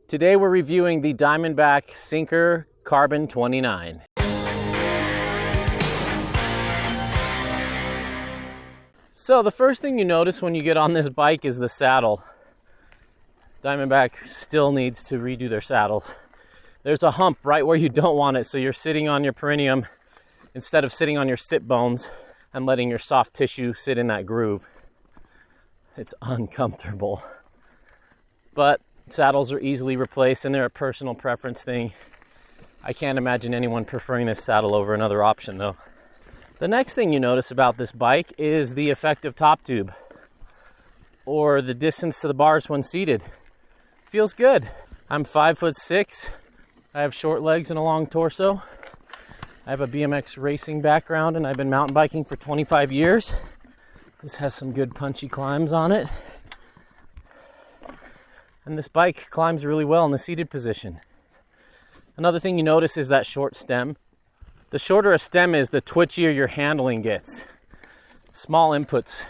Today we're reviewing the Diamondback Sync'r Carbon 29. So the first thing you notice when you get on this bike is the saddle. Diamondback still needs to redo their saddles. There's a hump right where you don't want it, so you're sitting on your perineum instead of sitting on your sit bones and letting your soft tissue sit in that groove. It's uncomfortable. But saddles are easily replaced and they're a personal preference thing. I can't imagine anyone preferring this saddle over another option though. The next thing you notice about this bike is the effective top tube, or the distance to the bars when seated. Feels good. I'm 5'6". I have short legs and a long torso. I have a BMX racing background and I've been mountain biking for 25 years. This has some good punchy climbs on it. And this bike climbs really well in the seated position. Another thing you notice is that short stem. The shorter a stem is, the twitchier your handling gets. Small inputs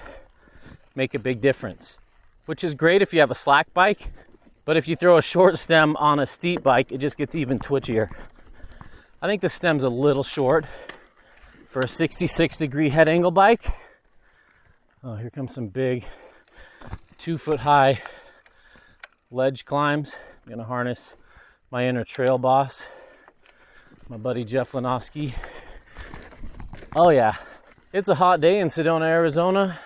make a big difference, which is great if you have a slack bike, but if you throw a short stem on a steep bike, it just gets even twitchier. I think the stem's a little short for a 66-degree head angle bike. Oh, here comes some big 2-foot high ledge climbs. I'm gonna harness my inner trail boss, my buddy Jeff Lanowski. Oh yeah, it's a hot day in Sedona, Arizona.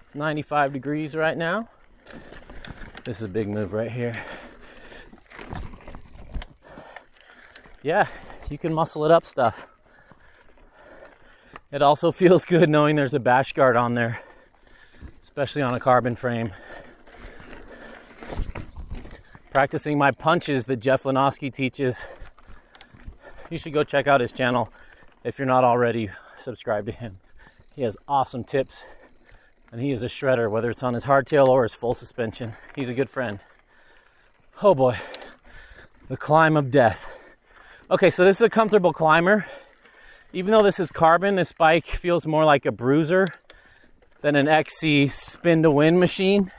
It's 95 degrees right now. This is a big move right here. Yeah, you can muscle it up stuff. It also feels good knowing there's a bash guard on there, especially on a carbon frame. Practicing my punches that Jeff Lanowski teaches. You should go check out his channel if you're not already subscribed to him. He has awesome tips and he is a shredder, whether it's on his hardtail or his full suspension. He's a good friend. Oh boy, the climb of death. Okay, so this is a comfortable climber. Even though this is carbon, this bike feels more like a bruiser than an XC spin to win machine.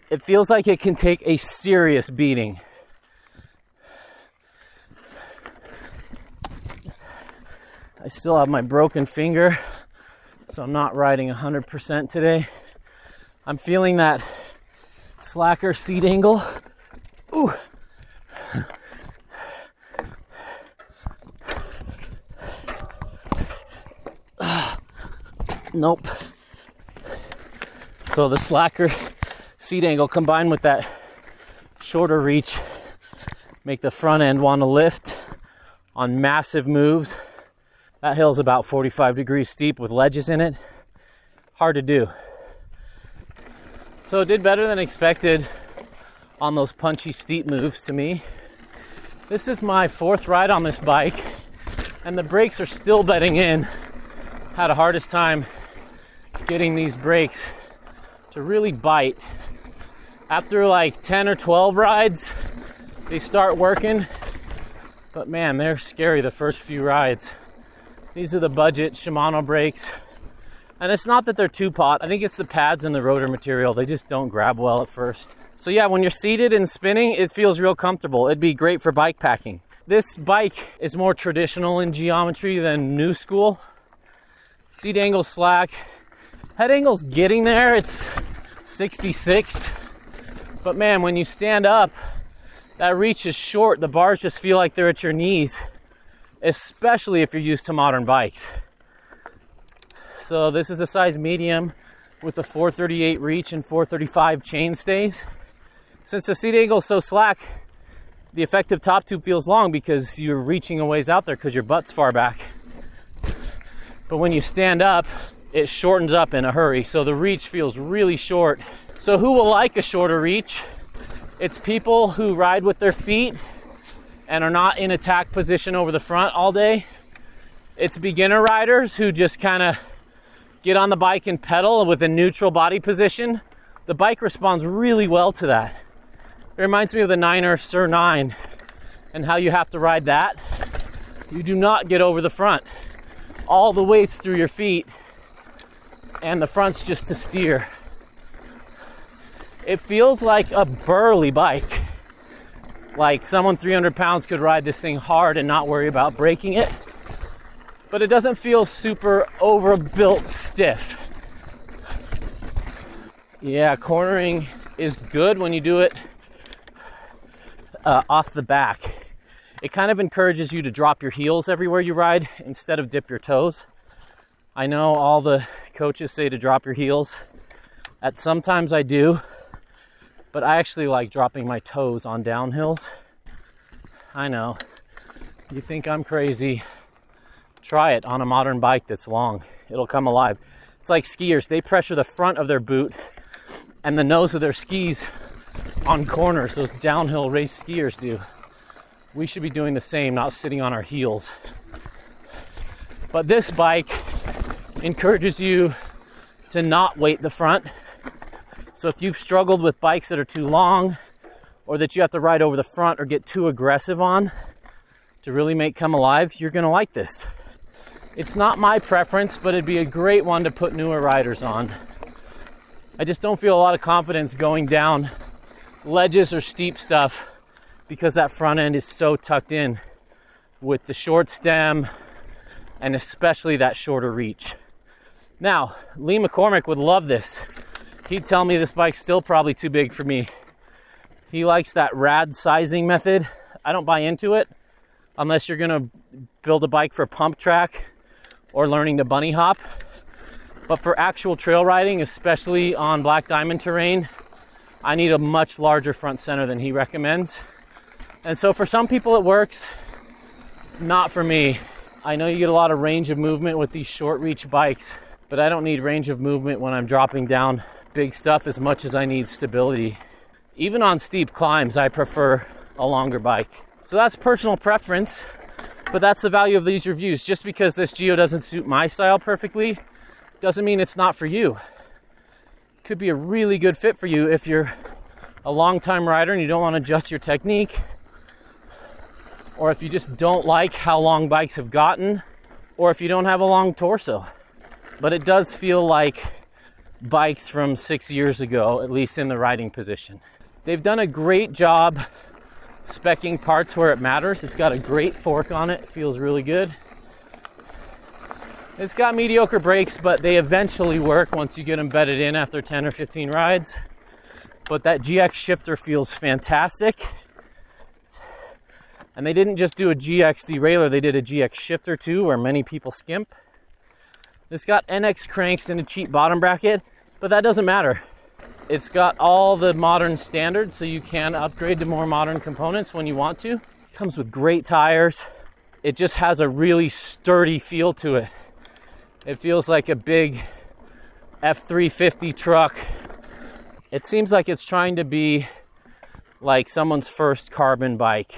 It feels like it can take a serious beating. I still have my broken finger, so I'm not riding 100% today. I'm feeling that slacker seat angle. Ooh. Nope. So the slacker seat angle combined with that shorter reach make the front end want to lift on massive moves. That hill's about 45 degrees steep with ledges in it. Hard to do. So it did better than expected on those punchy steep moves to me. This is my 4th ride on this bike and the brakes are still bedding in. Had a hardest time getting these brakes to really bite. After like 10 or 12 rides, they start working, but man, they're scary the first few rides. These are the budget Shimano brakes, and it's not that they're too pot. I think it's the pads and the rotor material. They just don't grab well at first. So yeah, when you're seated and spinning, it feels real comfortable. It'd be great for bike packing. This bike is more traditional in geometry than new school. Seat angle slack. Head angle's getting there. It's 66. But man, when you stand up, that reach is short. The bars just feel like they're at your knees, especially if you're used to modern bikes. So this is a size medium with a 438 reach and 435 chain stays. Since the seat angle is so slack, the effective top tube feels long because you're reaching a ways out there because your butt's far back. But when you stand up, it shortens up in a hurry. So the reach feels really short. So who will like a shorter reach? It's people who ride with their feet and are not in attack position over the front all day. It's beginner riders who just kind of get on the bike and pedal with a neutral body position. The bike responds really well to that. It reminds me of the 9er Sur 9 and how you have to ride that. You do not get over the front. All the weight's through your feet and the front's just to steer. It feels like a burly bike. Like someone 300 pounds could ride this thing hard and not worry about breaking it. But it doesn't feel super overbuilt stiff. Yeah, cornering is good when you do it off the back. It kind of encourages you to drop your heels everywhere you ride instead of dip your toes. I know all the coaches say to drop your heels. Sometimes I do, but I actually like dropping my toes on downhills. I know, you think I'm crazy. Try it on a modern bike that's long. It'll come alive. It's like skiers. They pressure the front of their boot and the nose of their skis on corners. Those downhill race skiers do. We should be doing the same, not sitting on our heels. But this bike encourages you to not weight the front. So if you've struggled with bikes that are too long or that you have to ride over the front or get too aggressive on to really make come alive, you're gonna like this. It's not my preference, but it'd be a great one to put newer riders on. I just don't feel a lot of confidence going down ledges or steep stuff because that front end is so tucked in with the short stem and especially that shorter reach. Now, Lee McCormick would love this. He'd tell me this bike's still probably too big for me. He likes that rad sizing method. I don't buy into it unless you're gonna build a bike for pump track or learning to bunny hop. But for actual trail riding, especially on black diamond terrain, I need a much larger front center than he recommends. And so for some people it works, not for me. I know you get a lot of range of movement with these short reach bikes, but I don't need range of movement when I'm dropping down big stuff as much as I need stability. Even on steep climbs, I prefer a longer bike. So that's personal preference, but that's the value of these reviews. Just because this Geo doesn't suit my style perfectly, doesn't mean it's not for you. It could be a really good fit for you if you're a long-time rider and you don't want to adjust your technique, or if you just don't like how long bikes have gotten, or if you don't have a long torso. But it does feel like bikes from 6 years ago, at least in the riding position. They've done a great job speccing parts where it matters. It's got a great fork on it. It feels really good. It's got mediocre brakes, but they eventually work once you get them bedded in after 10 or 15 rides. But that GX shifter feels fantastic. And they didn't just do a GX derailleur, they did a GX shifter too, where many people skimp. It's got NX cranks and a cheap bottom bracket, but that doesn't matter. It's got all the modern standards, so you can upgrade to more modern components when you want to. It comes with great tires. It just has a really sturdy feel to it. It feels like a big F-350 truck. It seems like it's trying to be like someone's first carbon bike.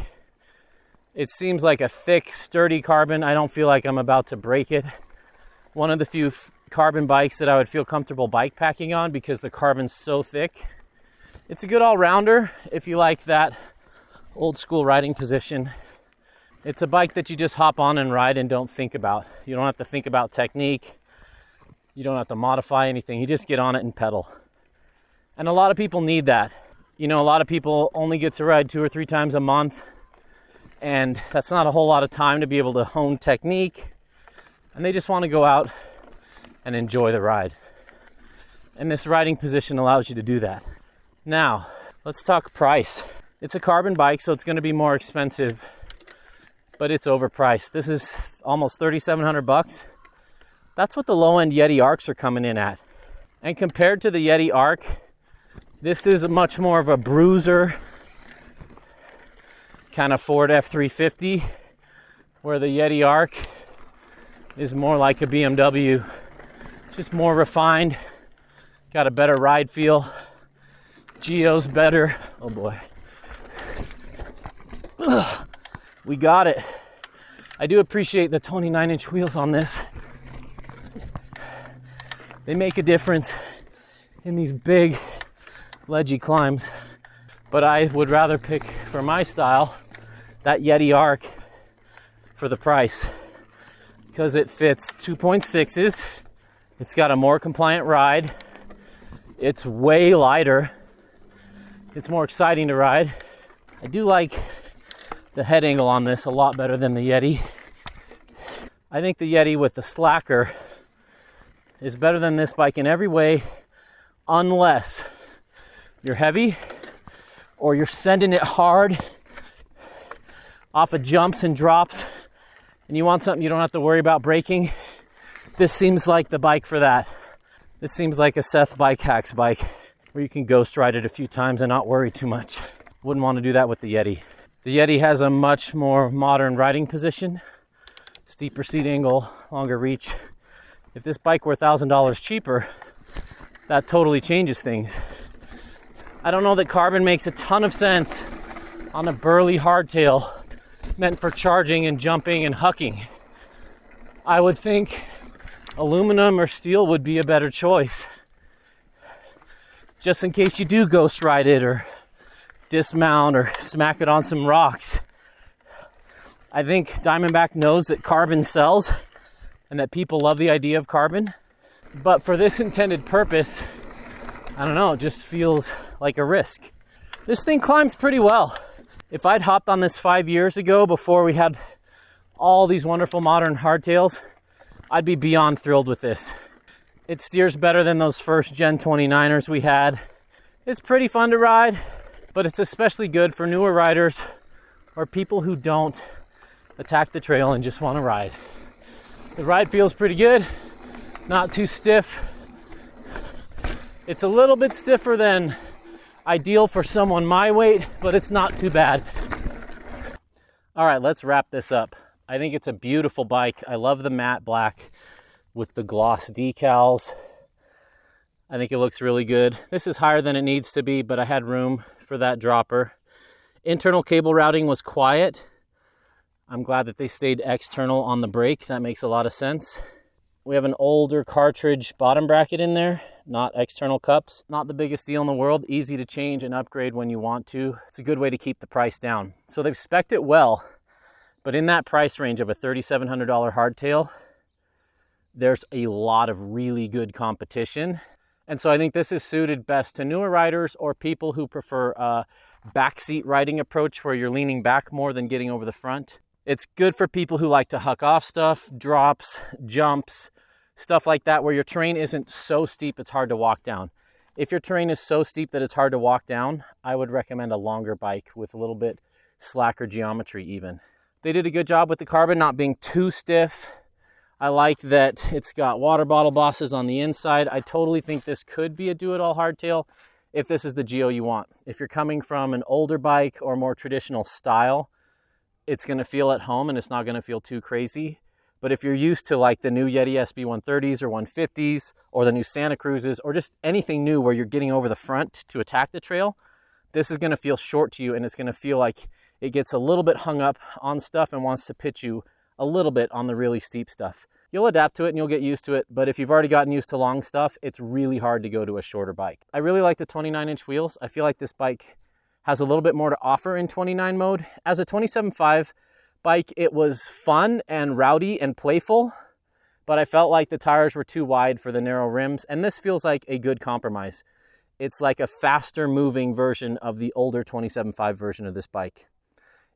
It seems like a thick, sturdy carbon. I don't feel like I'm about to break it. One of the few carbon bikes that I would feel comfortable bike packing on because the carbon's so thick. It's a good all-rounder if you like that old school riding position. It's a bike that you just hop on and ride and don't think about. You don't have to think about technique. You don't have to modify anything. You just get on it and pedal. And a lot of people need that. You know, a lot of people only get to ride 2 or 3 times a month, and that's not a whole lot of time to be able to hone technique. And they just want to go out and enjoy the ride. And this riding position allows you to do that. Now, let's talk price. It's a carbon bike, so it's going to be more expensive, but it's overpriced. This is almost $3,700. That's what the low-end Yeti Arcs are coming in at. And compared to the Yeti Arc, this is much more of a bruiser kind of Ford F-350, where the Yeti Arc is more like a BMW, just more refined, got a better ride feel. Geo's better. Oh boy. Ugh, we got it. I do appreciate the 29-inch wheels on this. They make a difference in these big ledgy climbs, but I would rather pick, for my style, that Yeti Arc for the price, because it fits 2.6s. It's got a more compliant ride. It's way lighter It's more exciting to ride. I do like the head angle on this a lot better than the Yeti. I think the Yeti with the slacker is better than this bike in every way, unless you're heavy or you're sending it hard off of jumps and drops and you want something you don't have to worry about braking. This seems like the bike for that. This seems like a Seth Bike Hacks bike where you can ghost ride it a few times and not worry too much. Wouldn't want to do that with the Yeti. The Yeti has a much more modern riding position, steeper seat angle, longer reach. If this bike were $1,000 cheaper, that totally changes things. I don't know that carbon makes a ton of sense on a burly hardtail meant for charging and jumping and hucking. I would think aluminum or steel would be a better choice, just in case you do ghost ride it or dismount or smack it on some rocks. I think Diamondback knows that carbon sells and that people love the idea of carbon. But for this intended purpose, I don't know, it just feels like a risk. This thing climbs pretty well. If I'd hopped on this 5 years ago before we had all these wonderful modern hardtails, I'd be beyond thrilled with this. It steers better than those first Gen 29ers we had. It's pretty fun to ride, but it's especially good for newer riders or people who don't attack the trail and just want to ride. The ride feels pretty good, not too stiff. It's a little bit stiffer than ideal for someone my weight, but it's not too bad. All right, let's wrap this up. I think it's a beautiful bike. I love the matte black with the gloss decals. I think it looks really good. This is higher than it needs to be, but I had room for that dropper. Internal cable routing was quiet. I'm glad that they stayed external on the brake. That makes a lot of sense. We have an older cartridge bottom bracket in there, not external cups. Not the biggest deal in the world. Easy to change and upgrade when you want to. It's a good way to keep the price down. So they've spec'd it well, but in that price range of a $3,700 hardtail, there's a lot of really good competition. And so I think this is suited best to newer riders or people who prefer a backseat riding approach where you're leaning back more than getting over the front. It's good for people who like to huck off stuff, drops, jumps, stuff like that, where your terrain isn't so steep it's hard to walk down. If your terrain is so steep that it's hard to walk down, I would recommend a longer bike with a little bit slacker geometry even. They did a good job with the carbon not being too stiff. I like that it's got water bottle bosses on the inside. I totally think this could be a do-it-all hardtail if this is the geo you want. If you're coming from an older bike or more traditional style, it's going to feel at home and it's not going to feel too crazy. But if you're used to like the new Yeti SB130s or 150s or the new Santa Cruzes or just anything new where you're getting over the front to attack the trail, this is going to feel short to you and it's going to feel like it gets a little bit hung up on stuff and wants to pitch you a little bit on the really steep stuff. You'll adapt to it and you'll get used to it, but if you've already gotten used to long stuff, it's really hard to go to a shorter bike. I really like the 29-inch wheels. I feel like this bike has a little bit more to offer in 29 mode. As a 27.5 bike, it was fun and rowdy and playful, but I felt like the tires were too wide for the narrow rims, and this feels like a good compromise. It's like a faster moving version of the older 27.5 version of this bike.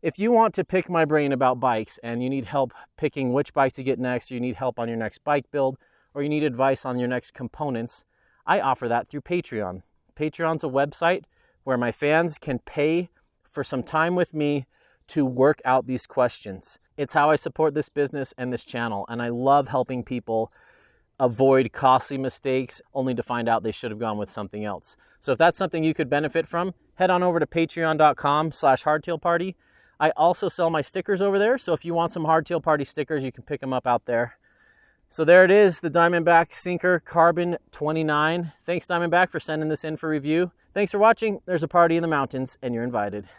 If you want to pick my brain about bikes and you need help picking which bike to get next, or you need help on your next bike build, or you need advice on your next components, I offer that through Patreon. Patreon's a website where my fans can pay for some time with me to work out these questions. It's how I support this business and this channel, and I love helping people avoid costly mistakes only to find out they should have gone with something else. So if that's something you could benefit from, head on over to patreon.com/hardtailparty. I also sell my stickers over there, so if you want some Hardtail Party stickers, you can pick them up out there. So there it is, the Diamondback Sync'r Carbon 29. Thanks, Diamondback, for sending this in for review. Thanks for watching. There's a party in the mountains, and you're invited.